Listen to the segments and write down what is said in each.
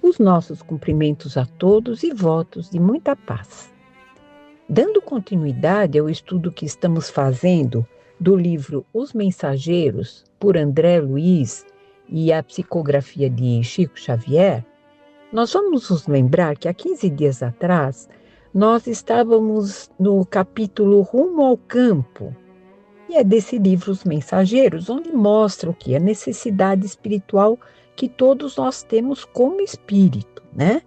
Os nossos cumprimentos a todos e votos de muita paz. Dando continuidade ao estudo que estamos fazendo do livro Os Mensageiros, por André Luiz, e a psicografia de Chico Xavier, nós vamos nos lembrar que há 15 dias atrás nós estávamos no capítulo Rumo ao Campo, e é desse livro Os Mensageiros, onde mostra o que? A necessidade espiritual que todos nós temos como espírito, né?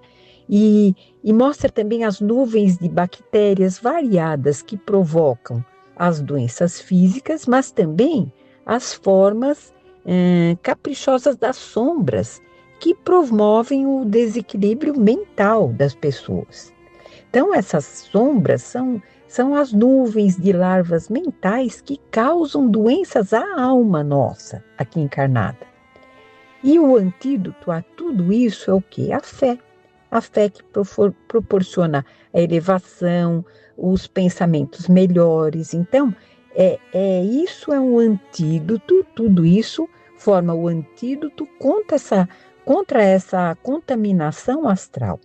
E mostra também as nuvens de bactérias variadas que provocam as doenças físicas, mas também as formas caprichosas das sombras que promovem o desequilíbrio mental das pessoas. Então, essas sombras são as nuvens de larvas mentais que causam doenças à alma nossa, aqui encarnada. E o antídoto a tudo isso é o quê? A fé. A fé que proporciona a elevação, os pensamentos melhores. Então, isso é um antídoto, tudo isso forma o antídoto contra essa contaminação astral.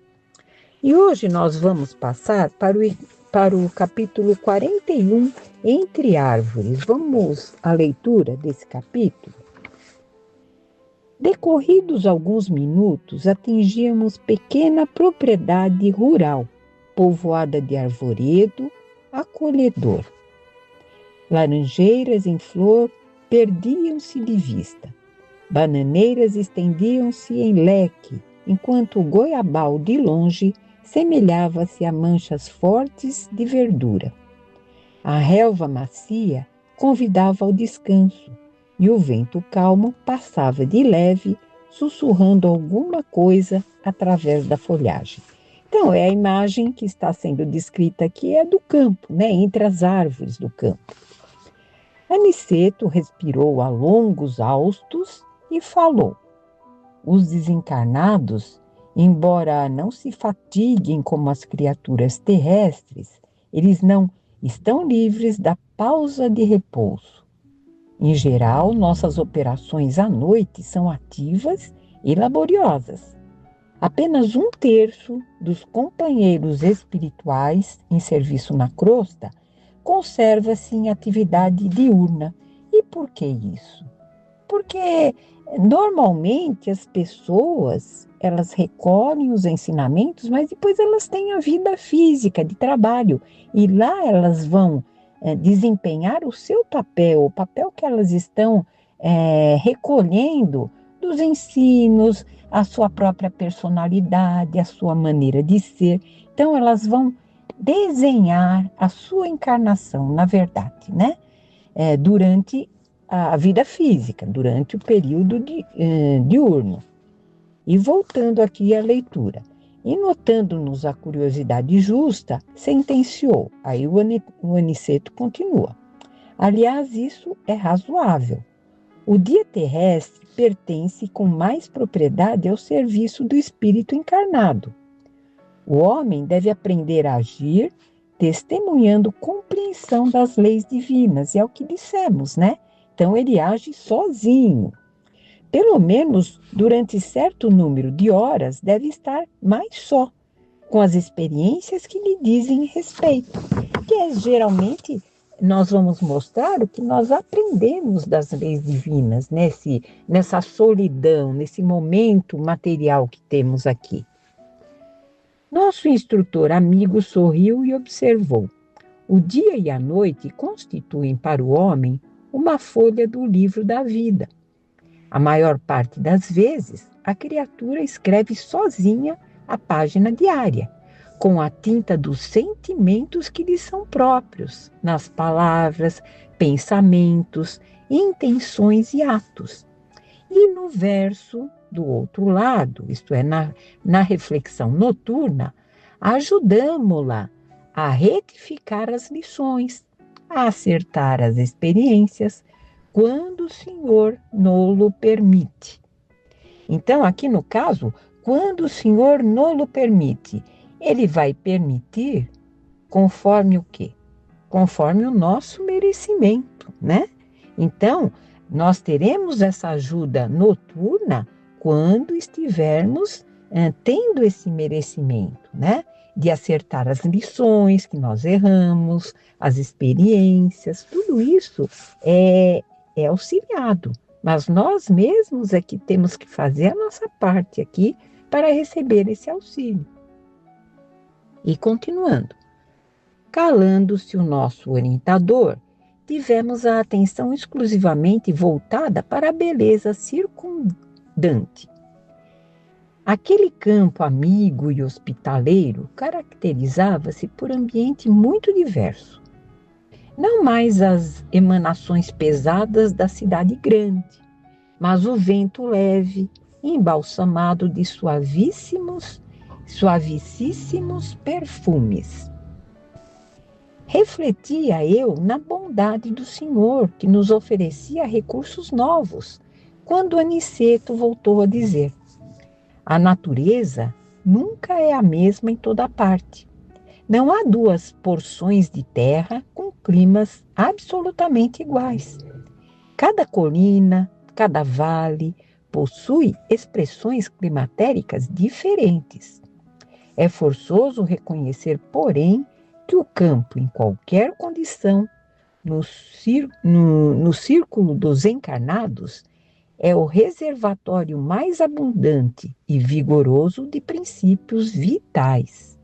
E hoje nós vamos passar para o capítulo 41, Entre Árvores. Vamos à leitura desse capítulo? Decorridos alguns minutos, atingíamos pequena propriedade rural, povoada de arvoredo, acolhedor. Laranjeiras em flor perdiam-se de vista. Bananeiras estendiam-se em leque, enquanto o goiabal de longe semelhava-se a manchas fortes de verdura. A relva macia convidava ao descanso, e o vento calmo passava de leve, sussurrando alguma coisa através da folhagem. Então, é a imagem que está sendo descrita aqui, é do campo, né? Entre as árvores do campo. Aniceto respirou a longos haustos e falou: os desencarnados, embora não se fatiguem como as criaturas terrestres, eles não estão livres da pausa de repouso. Em geral, nossas operações à noite são ativas e laboriosas. Apenas 1/3 dos companheiros espirituais em serviço na crosta conserva-se em atividade diurna. E por que isso? Porque normalmente as pessoas, elas recolhem os ensinamentos, mas depois elas têm a vida física de trabalho e lá elas vão desempenhar o seu papel, o papel que elas estão recolhendo dos ensinos, a sua própria personalidade, a sua maneira de ser. Então elas vão desenhar a sua encarnação, na verdade, né? Durante a vida física, durante o período diurno. E voltando aqui à leitura, e notando-nos a curiosidade justa, sentenciou. Aí o Aniceto continua. Aliás, isso é razoável. O dia terrestre pertence com mais propriedade ao serviço do espírito encarnado. O homem deve aprender a agir testemunhando compreensão das leis divinas, e é o que dissemos, né? Então ele age sozinho. Pelo menos durante certo número de horas deve estar mais só, com as experiências que lhe dizem respeito, que geralmente nós vamos mostrar o que nós aprendemos das leis divinas, nessa solidão, nesse momento material que temos aqui. Nosso instrutor amigo sorriu e observou. O dia e a noite constituem para o homem uma folha do livro da vida. A maior parte das vezes, a criatura escreve sozinha a página diária, com a tinta dos sentimentos que lhe são próprios, nas palavras, pensamentos, intenções e atos. E no verso do outro lado, isto é, na reflexão noturna, ajudamo-la a retificar as lições, a acertar as experiências, quando o Senhor nolo permite. Então, aqui no caso, quando o Senhor nolo permite, ele vai permitir conforme o quê? Conforme o nosso merecimento, né? Então, nós teremos essa ajuda noturna quando estivermos tendo esse merecimento, né? De acertar as lições que nós erramos, as experiências, tudo isso é auxiliado. Mas nós mesmos é que temos que fazer a nossa parte aqui para receber esse auxílio. E continuando, calando-se o nosso orientador, tivemos a atenção exclusivamente voltada para a beleza circundante. Aquele campo amigo e hospitaleiro caracterizava-se por ambiente muito diverso. Não mais as emanações pesadas da cidade grande, mas o vento leve, embalsamado de suavicíssimos perfumes. Refletia eu na bondade do Senhor, que nos oferecia recursos novos, quando Aniceto voltou a dizer: a natureza nunca é a mesma em toda parte. Não há duas porções de terra com climas absolutamente iguais. Cada colina, cada vale possui expressões climatéricas diferentes. É forçoso reconhecer, porém, que o campo, em qualquer condição, no círculo dos encarnados, é o reservatório mais abundante e vigoroso de princípios vitais.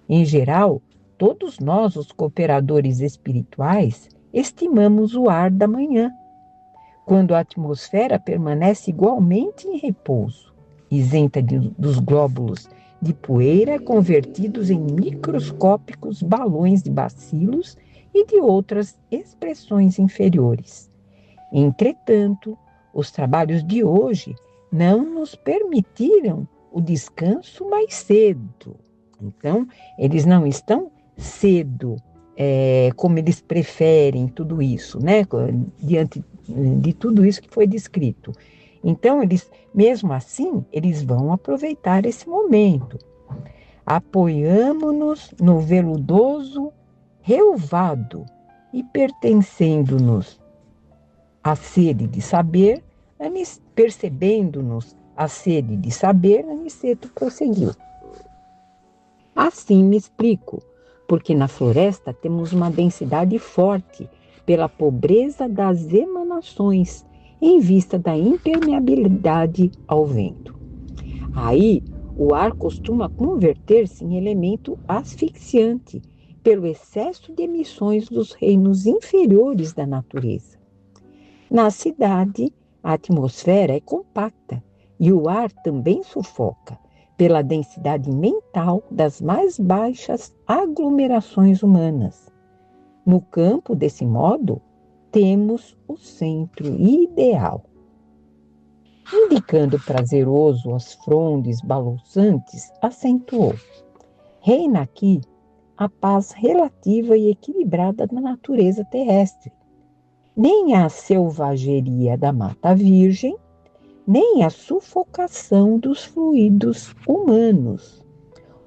Em geral, todos nós, os cooperadores espirituais, estimamos o ar da manhã, quando a atmosfera permanece igualmente em repouso, isenta dos glóbulos de poeira convertidos em microscópicos balões de bacilos e de outras expressões inferiores. Entretanto, os trabalhos de hoje não nos permitiram o descanso mais cedo. Então, eles não estão cedo, como eles preferem tudo isso, né? Diante de tudo isso que foi descrito. Então, mesmo assim, eles vão aproveitar esse momento. Apoiamo-nos no veludoso relvado e pertencendo-nos a sede de saber, percebendo-nos a sede de saber, Aniceto prosseguiu. Assim me explico, porque na floresta temos uma densidade forte pela pobreza das emanações em vista da impermeabilidade ao vento. Aí, o ar costuma converter-se em elemento asfixiante pelo excesso de emissões dos reinos inferiores da natureza. Na cidade, a atmosfera é compacta e o ar também sufoca, pela densidade mental das mais baixas aglomerações humanas. No campo, desse modo, temos o centro ideal. Indicando prazeroso as frondes balouçantes, acentuou: reina aqui a paz relativa e equilibrada da natureza terrestre. Nem a selvageria da mata virgem, nem a sufocação dos fluidos humanos.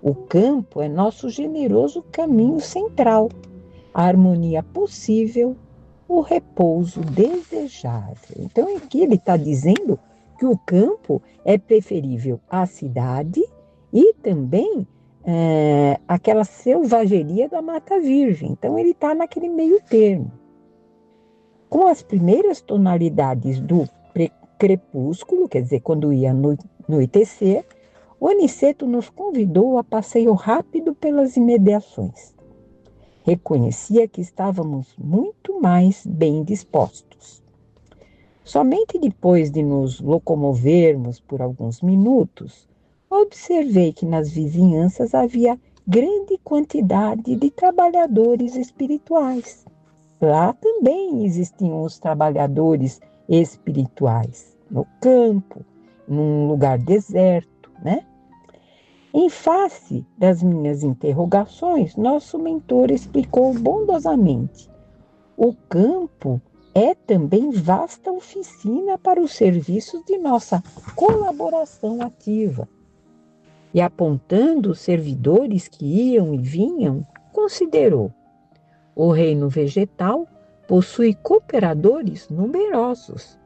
O campo é nosso generoso caminho central, a harmonia possível, o repouso desejável. Então, aqui ele está dizendo que o campo é preferível à cidade e também aquela selvageria da mata virgem. Então, ele está naquele meio termo. Com as primeiras tonalidades do crepúsculo, quer dizer, quando ia anoitecer, o Aniceto nos convidou a passeio rápido pelas imediações. Reconhecia que estávamos muito mais bem dispostos. Somente depois de nos locomovermos por alguns minutos, observei que nas vizinhanças havia grande quantidade de trabalhadores espirituais. Lá também existiam os trabalhadores espirituais, no campo, num lugar deserto, né? Em face das minhas interrogações, nosso mentor explicou bondosamente: o campo é também vasta oficina para os serviços de nossa colaboração ativa. E apontando os servidores que iam e vinham, considerou: o reino vegetal possui cooperadores numerosos,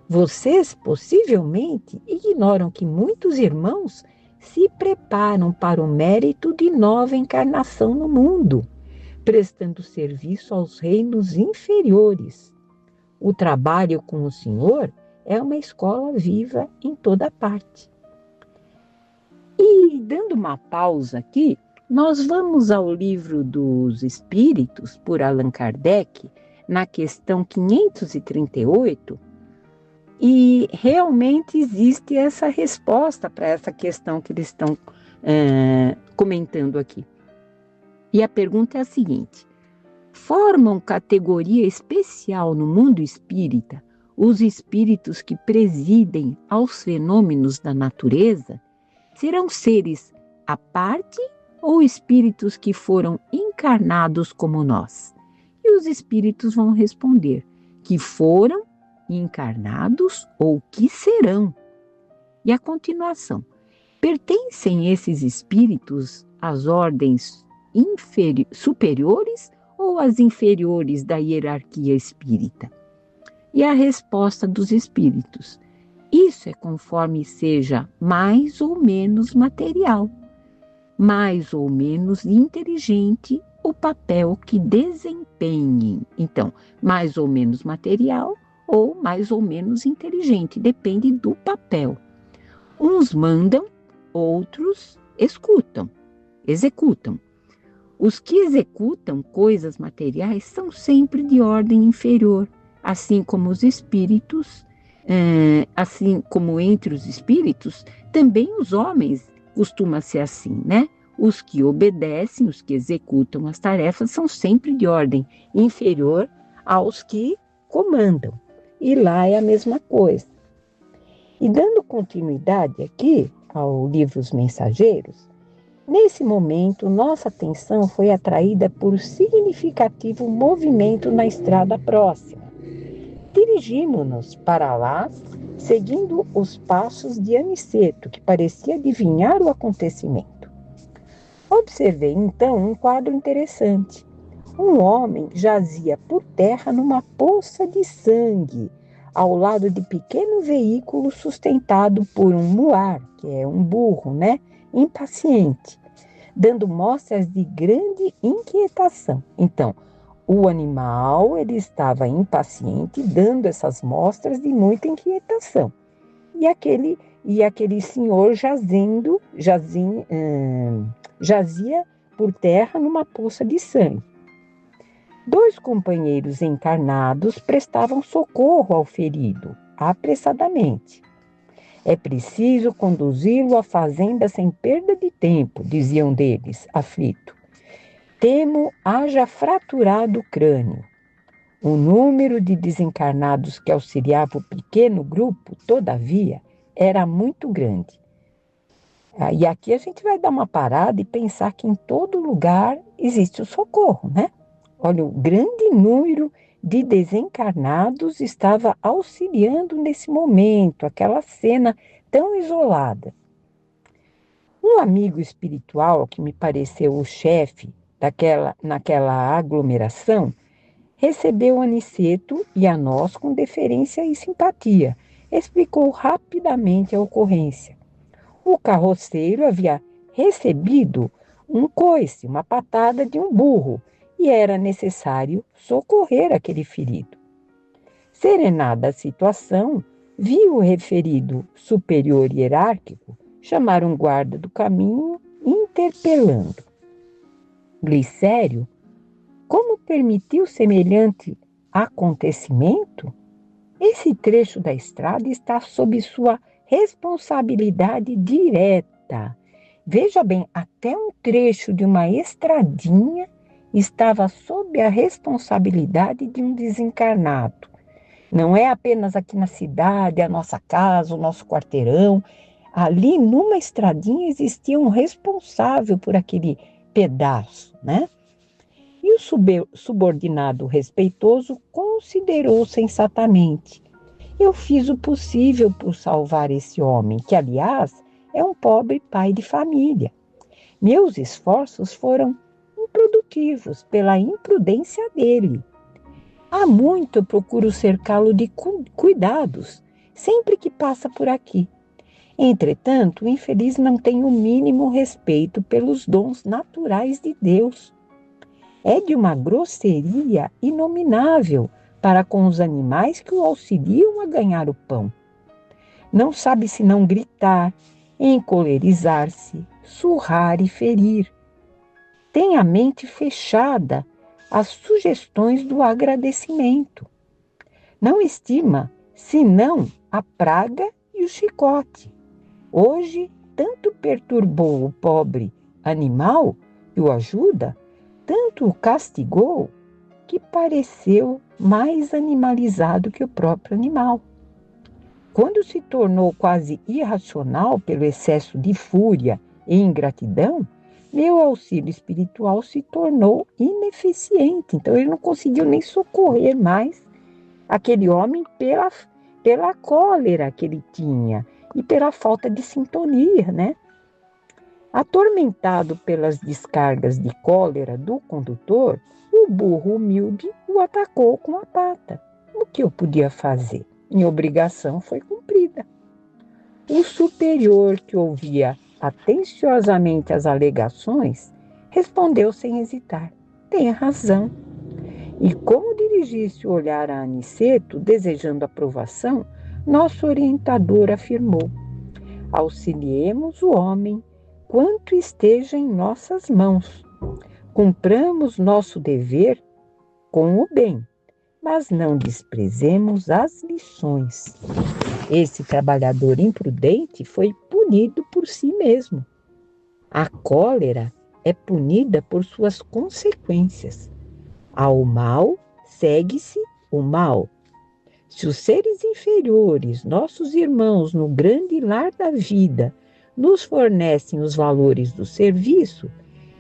Vocês possivelmente ignoram que muitos irmãos se preparam para o mérito de nova encarnação no mundo, prestando serviço aos reinos inferiores. O trabalho com o Senhor é uma escola viva em toda parte. E dando uma pausa aqui, nós vamos ao Livro dos Espíritos, por Allan Kardec, na questão 538, e realmente existe essa resposta para essa questão que eles estão comentando aqui. E a pergunta é a seguinte: formam categoria especial no mundo espírita os espíritos que presidem aos fenômenos da natureza? Serão seres à parte ou espíritos que foram encarnados como nós? E os espíritos vão responder que foram encarnados ou que serão. E a continuação: pertencem esses espíritos às ordens superiores ou às inferiores da hierarquia espírita? E a resposta dos espíritos: isso é conforme seja mais ou menos material, mais ou menos inteligente o papel que desempenhem. Então, mais ou menos material ou mais ou menos inteligente, depende do papel. Uns mandam, outros executam. Os que executam coisas materiais são sempre de ordem inferior, assim como os espíritos, assim como entre os espíritos, também os homens costuma ser assim, né? Os que obedecem, os que executam as tarefas são sempre de ordem inferior aos que comandam. E lá é a mesma coisa. E dando continuidade aqui ao livro Os Mensageiros, nesse momento nossa atenção foi atraída por significativo movimento na estrada próxima. Dirigimos-nos para lá, seguindo os passos de Aniceto, que parecia adivinhar o acontecimento. Observei então um quadro interessante. Um homem jazia por terra numa poça de sangue, ao lado de pequeno veículo sustentado por um muar, que é um burro, né? Impaciente, dando mostras de grande inquietação. Então, o animal, ele estava impaciente, dando essas mostras de muita inquietação. E aquele senhor jazia por terra numa poça de sangue. 2 companheiros encarnados prestavam socorro ao ferido, apressadamente. É preciso conduzi-lo à fazenda sem perda de tempo, dizia um deles, aflito. Temo haja fraturado o crânio. O número de desencarnados que auxiliava o pequeno grupo, todavia, era muito grande. E aqui a gente vai dar uma parada e pensar que em todo lugar existe o socorro, né? Olha, o grande número de desencarnados estava auxiliando nesse momento, aquela cena tão isolada. Um amigo espiritual, que me pareceu o chefe naquela aglomeração, recebeu Aniceto e a nós com deferência e simpatia. Explicou rapidamente a ocorrência. O carroceiro havia recebido um coice, uma patada de um burro, e era necessário socorrer aquele ferido. Serenada a situação, viu o referido superior hierárquico chamar um guarda do caminho, interpelando. Glicério, como permitiu semelhante acontecimento? Esse trecho da estrada está sob sua responsabilidade direta. Veja bem, até um trecho de uma estradinha estava sob a responsabilidade de um desencarnado. Não é apenas aqui na cidade, a nossa casa, o nosso quarteirão. Ali, numa estradinha, existia um responsável por aquele pedaço, né? E o subordinado respeitoso considerou sensatamente: eu fiz o possível por salvar esse homem, que, aliás, é um pobre pai de família. Meus esforços foram improdutivos pela imprudência dele. Há muito eu procuro cercá-lo de cuidados sempre que passa por aqui. Entretanto, o infeliz não tem o mínimo respeito pelos dons naturais de Deus. É de uma grosseria inominável para com os animais que o auxiliam a ganhar o pão. Não sabe senão gritar, encolerizar-se, surrar e ferir. Tem a mente fechada às sugestões do agradecimento. Não estima senão a praga e o chicote. Hoje, tanto perturbou o pobre animal que o ajuda, tanto o castigou, que pareceu mais animalizado que o próprio animal. Quando se tornou quase irracional pelo excesso de fúria e ingratidão, meu auxílio espiritual se tornou ineficiente. Então, ele não conseguiu nem socorrer mais aquele homem pela cólera que ele tinha e pela falta de sintonia, né? Atormentado pelas descargas de cólera do condutor, o burro humilde o atacou com a pata. O que eu podia fazer? Minha obrigação foi cumprida. O superior, que ouvia atenciosamente as alegações, respondeu sem hesitar: tem razão. E como dirigisse o olhar a Aniceto, desejando aprovação, nosso orientador afirmou: auxiliemos o homem quanto esteja em nossas mãos. Cumpramos nosso dever com o bem, mas não desprezemos as lições. Esse trabalhador imprudente foi punido por si mesmo. A cólera é punida por suas consequências. Ao mal segue-se o mal. Se os seres inferiores, nossos irmãos no grande lar da vida, nos fornecem os valores do serviço,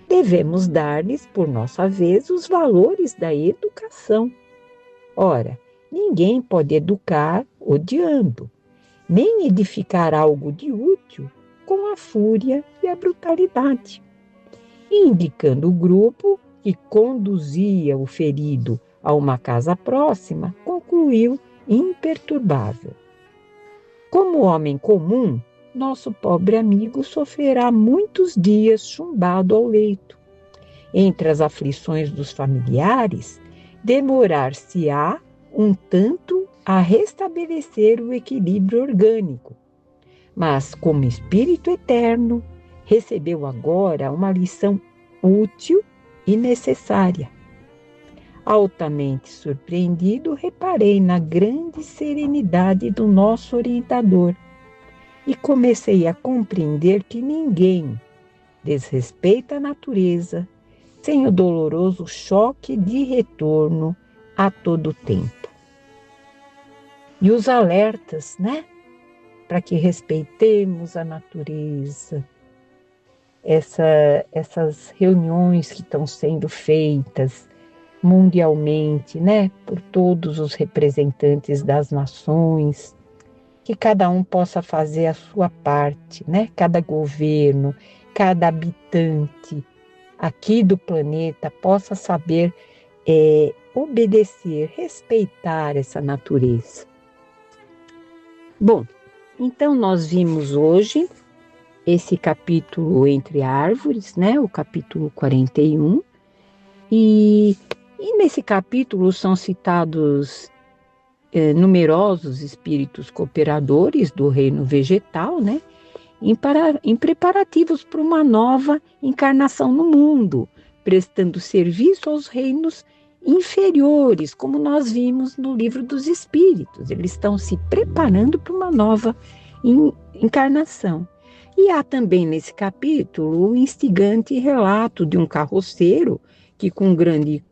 devemos dar-lhes, por nossa vez, os valores da educação. Ora, ninguém pode educar odiando, nem edificar algo de útil com a fúria e a brutalidade. Indicando o grupo que conduzia o ferido a uma casa próxima, concluiu imperturbável: como homem comum, nosso pobre amigo sofrerá muitos dias chumbado ao leito. Entre as aflições dos familiares, demorar-se-á um tanto a restabelecer o equilíbrio orgânico. Mas, como espírito eterno, recebeu agora uma lição útil e necessária. Altamente surpreendido, reparei na grande serenidade do nosso orientador e comecei a compreender que ninguém desrespeita a natureza sem o doloroso choque de retorno a todo tempo. E os alertas, né? Para que respeitemos a natureza, essas reuniões que estão sendo feitas mundialmente, né, por todos os representantes das nações, que cada um possa fazer a sua parte, né, cada governo, cada habitante aqui do planeta possa saber obedecer, respeitar essa natureza. Bom, então nós vimos hoje esse capítulo Entre Árvores, né, o capítulo 41, e nesse capítulo são citados numerosos espíritos cooperadores do reino vegetal, né, em preparativos para uma nova encarnação no mundo, prestando serviço aos reinos inferiores, como nós vimos no Livro dos Espíritos. Eles estão se preparando para uma nova encarnação. E há também nesse capítulo o instigante relato de um carroceiro que, com grande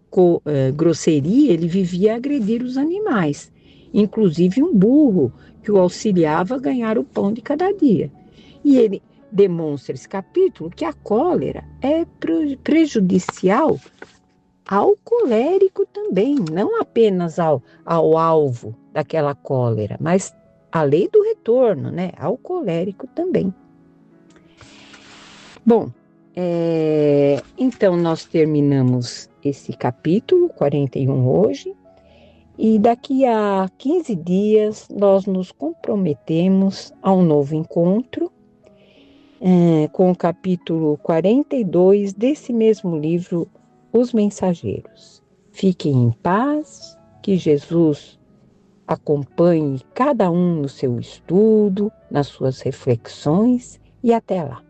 grosseria, ele vivia a agredir os animais, inclusive um burro que o auxiliava a ganhar o pão de cada dia. E ele demonstra esse capítulo que a cólera é prejudicial ao colérico também, não apenas ao alvo daquela cólera, mas a lei do retorno, né, ao colérico também. Bom, então nós terminamos esse capítulo 41 hoje, E daqui a 15 dias nós nos comprometemos a um novo encontro com o capítulo 42 desse mesmo livro, Os Mensageiros. Fiquem em paz, que Jesus acompanhe cada um no seu estudo, nas suas reflexões e até lá.